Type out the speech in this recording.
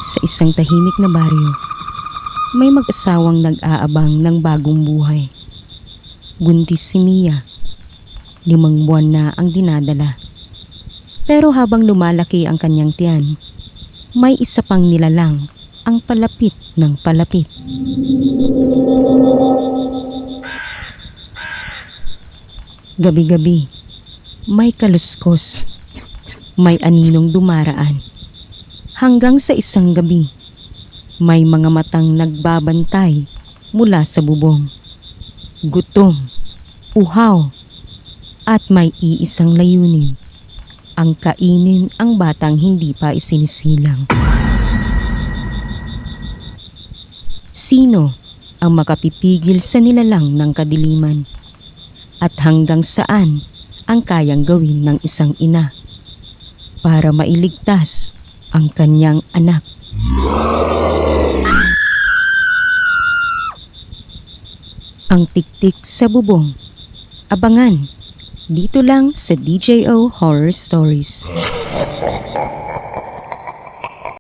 Sa isang tahimik na baryo, may mag-asawang nag-aabang ng bagong buhay. Buntis si Mia. 5 buwan na ang dinadala. Pero habang lumalaki ang kanyang tiyan, may isa pang nilalang ang palapit ng palapit. Gabi-gabi, may kaluskos, may aninong dumaraan. Hanggang sa isang gabi, may mga matang nagbabantay mula sa bubong. Gutom, uhaw, at may iisang layunin, ang kainin ang batang hindi pa isinisilang. Sino ang makapipigil sa nilalang ng kadiliman? At hanggang saan ang kayang gawin ng isang ina para mailigtas ang kanyang anak? Ang tiktik sa bubong. Abangan dito lang sa DJO Horror Stories.